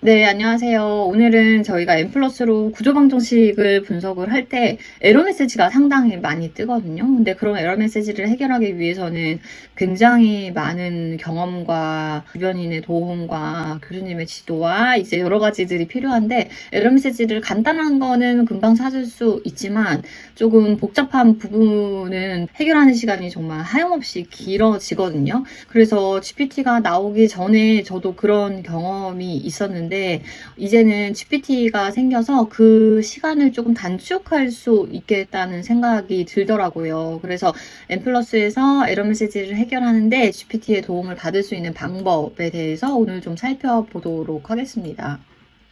네, 안녕하세요. 오늘은 저희가 M+로 구조 방정식을 분석을 할 때 에러 메시지가 상당히 많이 뜨거든요. 근데 그런 에러 메시지를 해결하기 위해서는 굉장히 많은 경험과 주변인의 도움과 교수님의 지도와 이제 여러 가지들이 필요한데, 에러 메시지를 간단한 거는 금방 찾을 수 있지만 조금 복잡한 부분은 해결하는 시간이 정말 하염없이 길어지거든요. 그래서 GPT가 나오기 전에 저도 그런 경험이 있었는데, 이제는 GPT가 생겨서 그 시간을 조금 단축할 수 있겠다는 생각이 들더라고요. 그래서 M+에서 에러 메시지를 해결하는데 GPT의 도움을 받을 수 있는 방법에 대해서 오늘 좀 살펴보도록 하겠습니다.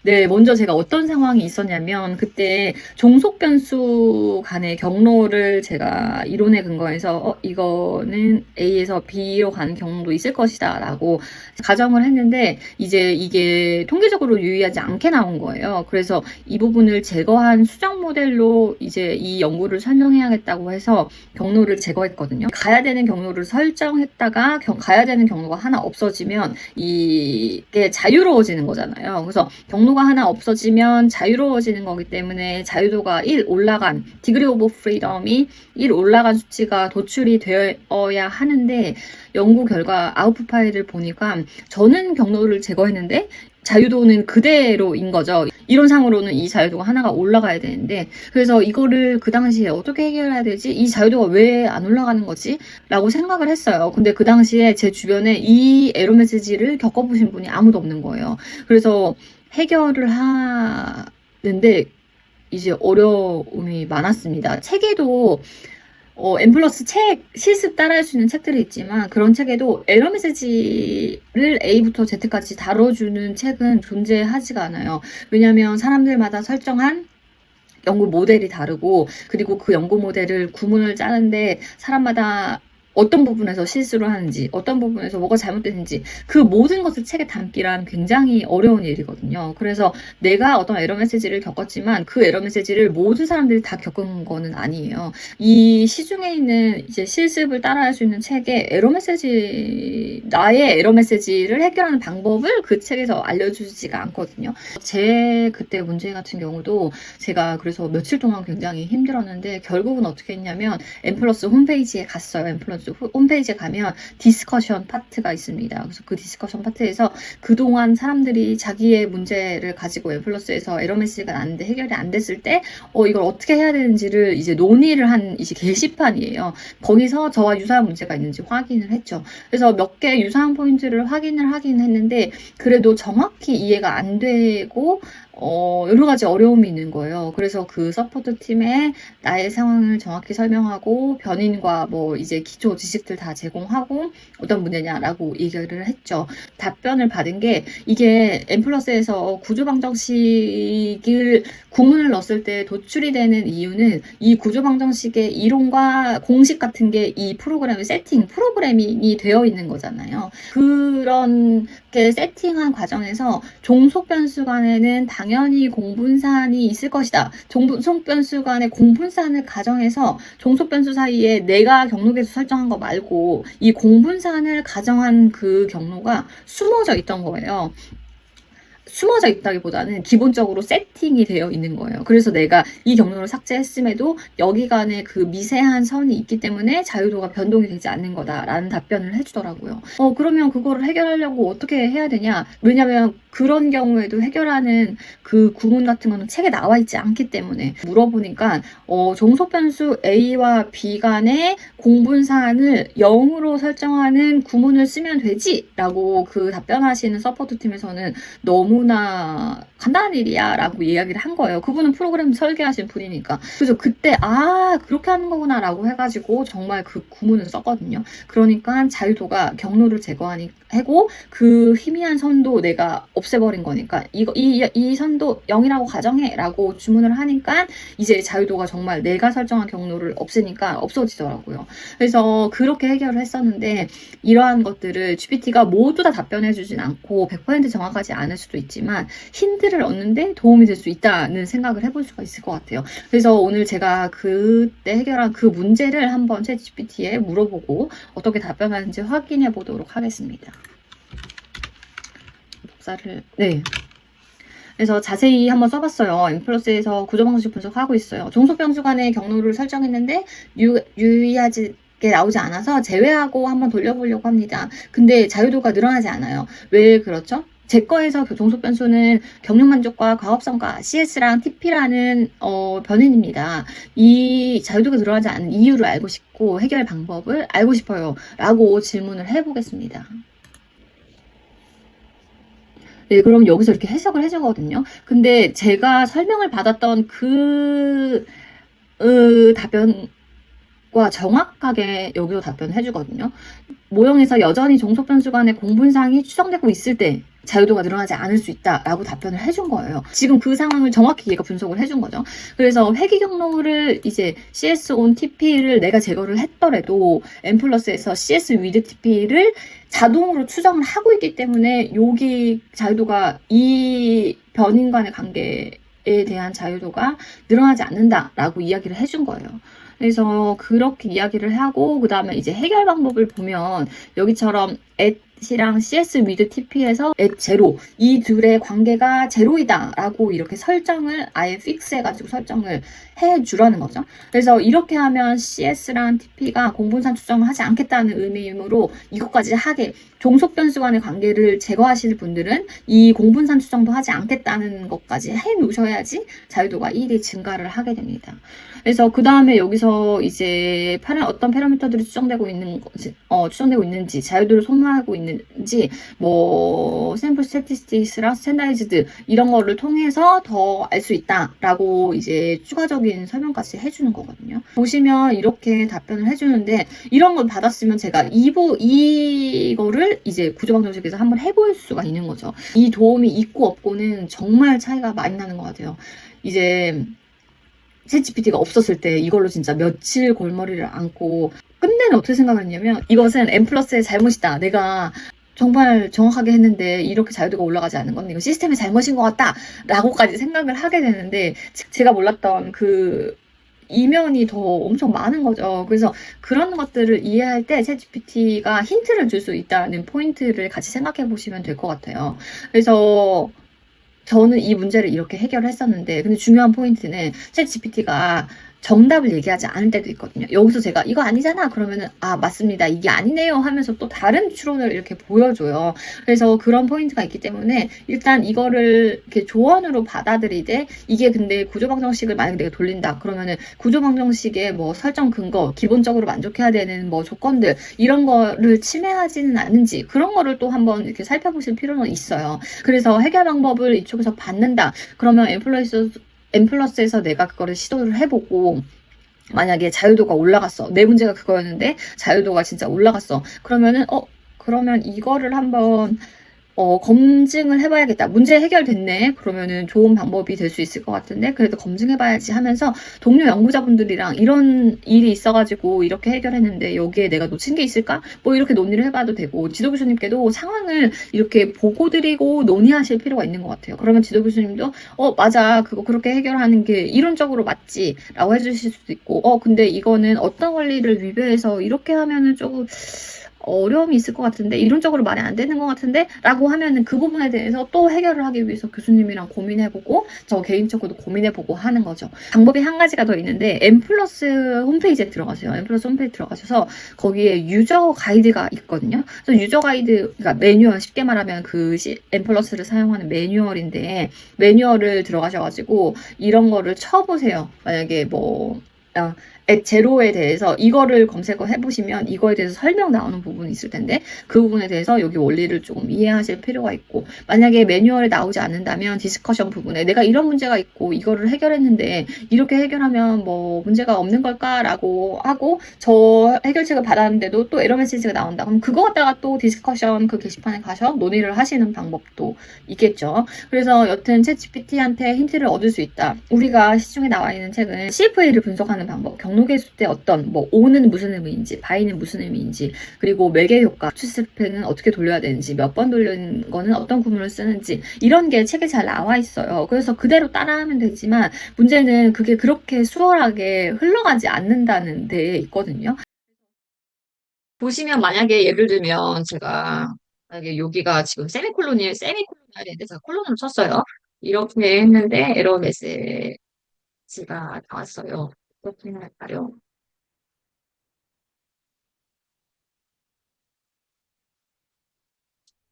네, 먼저 제가 어떤 상황이 있었냐면, 그때 종속 변수 간의 경로를 제가 이론에 근거해서 이거는 A에서 B로 가는 경로도 있을 것이다 라고 가정을 했는데, 이제 이게 통계적으로 유의하지 않게 나온 거예요. 그래서 이 부분을 제거한 수정 모델로 이제 이 연구를 설명해야겠다고 해서 경로를 제거했거든요. 가야 되는 경로를 설정했다가 가야 되는 경로가 하나 없어지면 이게 자유로워지는 거잖아요. 그래서 경로가 하나 없어지면 자유로워지는 거기 때문에 자유도가 1 올라간, 디그리 오브 프리덤이 1 올라간 수치가 도출이 되어야 하는데, 연구 결과 아웃풋 파일을 보니까 저는 경로를 제거했는데 자유도는 그대로인 거죠. 이론상으로는 이 자유도가 하나가 올라가야 되는데, 그래서 이거를 그 당시에 어떻게 해결해야 되지? 이 자유도가 왜 안 올라가는 거지? 라고 생각을 했어요. 근데 그 당시에 제 주변에 이 에러 메시지를 겪어보신 분이 아무도 없는 거예요. 그래서 해결을 하는데 이제 어려움이 많았습니다. 책에도 M+ 책, 실습 따라할 수 있는 책들이 있지만, 그런 책에도 에러 메시지를 A부터 Z까지 다뤄주는 책은 존재하지가 않아요. 왜냐하면 사람들마다 설정한 연구 모델이 다르고, 그리고 그 연구 모델을 구문을 짜는데 사람마다 어떤 부분에서 실수를 하는지, 어떤 부분에서 뭐가 잘못됐는지, 그 모든 것을 책에 담기란 굉장히 어려운 일이거든요. 그래서 내가 어떤 에러 메시지를 겪었지만 그 에러 메시지를 모든 사람들이 다 겪은 거는 아니에요. 이 시중에 있는 이제 실습을 따라할 수 있는 책에 에러 메시지, 나의 에러 메시지를 해결하는 방법을 그 책에서 알려주지가 않거든요. 제 그때 문제 같은 경우도 제가 그래서 며칠 동안 굉장히 힘들었는데, 결국은 어떻게 했냐면 M+ 홈페이지에 갔어요. M+ 홈페이지에 가면 디스커션 파트가 있습니다. 그래서 그 디스커션 파트에서 그동안 사람들이 자기의 문제를 가지고 M+에서 에러 메시지가 났는데 해결이 안 됐을 때 이걸 어떻게 해야 되는지를 이제 논의를 한 이제 게시판이에요. 거기서 저와 유사한 문제가 있는지 확인을 했죠. 그래서 몇 개 유사한 포인트를 확인을 하긴 했는데, 그래도 정확히 이해가 안 되고 여러 가지 어려움이 있는 거예요. 그래서 그 서포트 팀에 나의 상황을 정확히 설명하고, 변인과 뭐 이제 기초 지식들 다 제공하고 어떤 문제냐라고 얘기를 했죠. 답변을 받은 게, 이게 M+에서 구조방정식을 구문을 넣었을 때 도출이 되는 이유는, 이 구조방정식의 이론과 공식 같은 게 이 프로그램의 프로그래밍이 되어 있는 거잖아요. 그런 게 세팅한 과정에서 종속 변수 간에는 당연히 공분산이 있을 것이다. 종속 변수 간의 공분산을 가정해서 종속 변수 사이에 내가 경로계수 설정한 거 말고 이 공분산을 가정한 그 경로가 숨어져 있던 거예요. 숨어져 있다기보다는 기본적으로 세팅이 되어 있는 거예요. 그래서 내가 이 경로를 삭제했음에도 여기 간에 그 미세한 선이 있기 때문에 자유도가 변동이 되지 않는 거다라는 답변을 해주더라고요. 그러면 그거를 해결하려고 어떻게 해야 되냐? 왜냐면 그런 경우에도 해결하는 그 구문 같은 거는 책에 나와 있지 않기 때문에, 물어보니까 종속 변수 A와 B 간의 공분산을 0으로 설정하는 구문을 쓰면 되지? 라고 그 답변하시는 서포트 팀에서는 너무나 간단한 일이야 라고 이야기를 한 거예요. 그분은 프로그램 설계하신 분이니까. 그래서 그때 그렇게 하는 거구나 라고 해가지고 정말 그 구문을 썼거든요. 그러니까 자유도가 경로를 제거하고 그 희미한 선도 내가 없애버린 거니까, 이 선도 0이라고 가정해 라고 주문을 하니까 이제 자유도가 정말 내가 설정한 경로를 없애니까 없어지더라고요. 그래서 그렇게 해결을 했었는데, 이러한 것들을 GPT가 모두 다 답변해 주진 않고 100% 정확하지 않을 수도 있지만 힌트를 얻는데 도움이 될 수 있다는 생각을 해볼 수가 있을 것 같아요. 그래서 오늘 제가 그때 해결한 그 문제를 한번 챗GPT에 물어보고 어떻게 답변하는지 확인해 보도록 하겠습니다. 복사를, 네. 그래서 자세히 한번 써봤어요. 엠플러스에서 구조방식 분석하고 있어요. 종속변수 간의 경로를 설정했는데 유의하지 게 나오지 않아서 제외하고 한번 돌려보려고 합니다. 근데 자유도가 늘어나지 않아요. 왜 그렇죠? 제 거에서 종속 변수는 경력 만족과 과업성과 CS랑 TP라는 변인입니다. 이 자유도가 늘어나지 않는 이유를 알고 싶고 해결 방법을 알고 싶어요. 라고 질문을 해보겠습니다. 네, 그럼 여기서 이렇게 해석을 해주거든요. 근데 제가 설명을 받았던 답변과 정확하게 여기서 답변을 해주거든요. 모형에서 여전히 종속 변수 간의 공분상이 추정되고 있을 때 자유도가 늘어나지 않을 수 있다라고 답변을 해준 거예요. 지금 그 상황을 정확히 얘가 분석을 해준 거죠. 그래서 회귀 경로를 이제 CS on TP를 내가 제거를 했더라도 M 플러스에서 CS with TP를 자동으로 추정을 하고 있기 때문에 여기 자유도가 이 변인 간의 관계에 대한 자유도가 늘어나지 않는다라고 이야기를 해준 거예요. 그래서 그렇게 이야기를 하고 그 다음에 이제 해결 방법을 보면 여기처럼 at이랑 CS with TP에서 at 제로 이 둘의 관계가 제로이다 라고 이렇게 설정을 아예 픽스 해가지고 설정을 해주라는 거죠. 그래서 이렇게 하면 CS랑 TP가 공분산 추정을 하지 않겠다는 의미이므로 이것까지 하게 종속 변수 간의 관계를 제거하시는 분들은 이 공분산 추정도 하지 않겠다는 것까지 해 놓으셔야지 자유도가 1이 증가를 하게 됩니다. 그래서 그 다음에 여기서 이제 어떤 파라미터들이 추정되고 있는지, 자유도를 소모하고 있는지, 뭐 샘플 스태티스틱스랑 스탠다이즈드 이런 거를 통해서 더 알 수 있다라고 이제 추가적인 설명까지 해주는 거거든요. 보시면 이렇게 답변을 해주는데 이런 걸 받았으면 제가 이거를 이제 구조방정식에서 한번 해볼 수가 있는 거죠. 이 도움이 있고 없고는 정말 차이가 많이 나는 것 같아요. 이제 챗GPT가 없었을 때 이걸로 진짜 며칠 골머리를 앓고 끝내는 어떻게 생각을 했냐면 이것은 M 플러스의 잘못이다. 내가 정말 정확하게 했는데 이렇게 자유도가 올라가지 않는 건 이거 시스템의 잘못인 것 같다 라고까지 생각을 하게 되는데 제가 몰랐던 그 이면이 더 엄청 많은 거죠. 그래서 그런 것들을 이해할 때 챗GPT가 힌트를 줄 수 있다는 포인트를 같이 생각해 보시면 될 것 같아요. 그래서 저는 이 문제를 이렇게 해결했었는데 근데 중요한 포인트는 챗GPT가 정답을 얘기하지 않을 때도 있거든요. 여기서 제가 이거 아니잖아 그러면은 아 맞습니다 이게 아니네요 하면서 또 다른 추론을 이렇게 보여줘요. 그래서 그런 포인트가 있기 때문에 일단 이거를 이렇게 조언으로 받아들이되 이게 근데 구조방정식을 만약에 내가 돌린다 그러면은 구조방정식의 뭐 설정 근거 기본적으로 만족해야 되는 뭐 조건들 이런 거를 침해하지는 않은지 그런 거를 또 한번 이렇게 살펴보실 필요는 있어요. 그래서 해결 방법을 이쪽에서 받는다 그러면 M 플러스에서 내가 그거를 시도를 해보고 만약에 자유도가 올라갔어. 내 문제가 그거였는데 자유도가 진짜 올라갔어. 그러면은 그러면 이거를 한번 검증을 해봐야겠다. 문제 해결됐네. 그러면은 좋은 방법이 될 수 있을 것 같은데 그래도 검증해봐야지 하면서 동료 연구자분들이랑 이런 일이 있어가지고 이렇게 해결했는데 여기에 내가 놓친 게 있을까? 뭐 이렇게 논의를 해봐도 되고 지도 교수님께도 상황을 이렇게 보고 드리고 논의하실 필요가 있는 것 같아요. 그러면 지도 교수님도 맞아. 그거 그렇게 해결하는 게 이론적으로 맞지. 라고 해주실 수도 있고 근데 이거는 어떤 원리를 위배해서 이렇게 하면은 조금 어려움이 있을 것 같은데 이론적으로 말이 안 되는 것 같은데 라고 하면은 그 부분에 대해서 또 해결을 하기 위해서 교수님이랑 고민해보고 저 개인적으로도 고민해보고 하는 거죠. 방법이 한 가지가 더 있는데 M 플러스 홈페이지에 들어가세요. M 플러스 홈페이지 들어가셔서 거기에 유저 가이드가 있거든요. 그래서 유저 가이드 그러니까 매뉴얼 쉽게 말하면 그 M 플러스를 사용하는 매뉴얼인데 매뉴얼을 들어가셔가지고 이런 거를 쳐보세요. 만약에 뭐 제로에 대해서 이거를 검색어 해보시면 이거에 대해서 설명 나오는 부분이 있을 텐데 그 부분에 대해서 여기 원리를 조금 이해하실 필요가 있고 만약에 매뉴얼에 나오지 않는다면 디스커션 부분에 내가 이런 문제가 있고 이거를 해결했는데 이렇게 해결하면 뭐 문제가 없는 걸까라고 하고 저 해결책을 받았는데도 또 에러 메시지가 나온다. 그럼 그거 갖다가 또 디스커션 그 게시판에 가서 논의를 하시는 방법도 있겠죠. 그래서 여튼 챗GPT한테 힌트를 얻을 수 있다. 우리가 시중에 나와 있는 책은 CFA를 분석하는 방법 경로계수 때 어떤 뭐 O는 무슨 의미인지 바이는 무슨 의미인지 그리고 매개 효과 추스펜은 어떻게 돌려야 되는지 몇 번 돌리는 거는 어떤 구문을 쓰는지 이런 게 책에 잘 나와 있어요. 그래서 그대로 따라하면 되지만 문제는 그게 그렇게 수월하게 흘러가지 않는다는 데 있거든요. 보시면 만약에 예를 들면 제가 만약에 여기가 지금 세미콜론이에요. 세미콜론 해야 되는데 제가 콜론으로 쳤어요. 이렇게 했는데 에러 메시지가 나왔어요. 어떻게 할까요?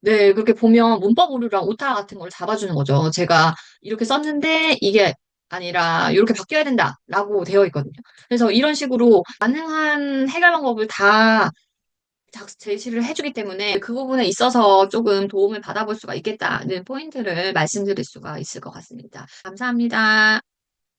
네, 그렇게 보면 문법 오류랑 오타 같은 걸 잡아주는 거죠. 제가 이렇게 썼는데 이게 아니라 이렇게 바뀌어야 된다라고 되어 있거든요. 그래서 이런 식으로 가능한 해결 방법을 다 제시를 해주기 때문에 그 부분에 있어서 조금 도움을 받아볼 수가 있겠다는 포인트를 말씀드릴 수가 있을 것 같습니다. 감사합니다.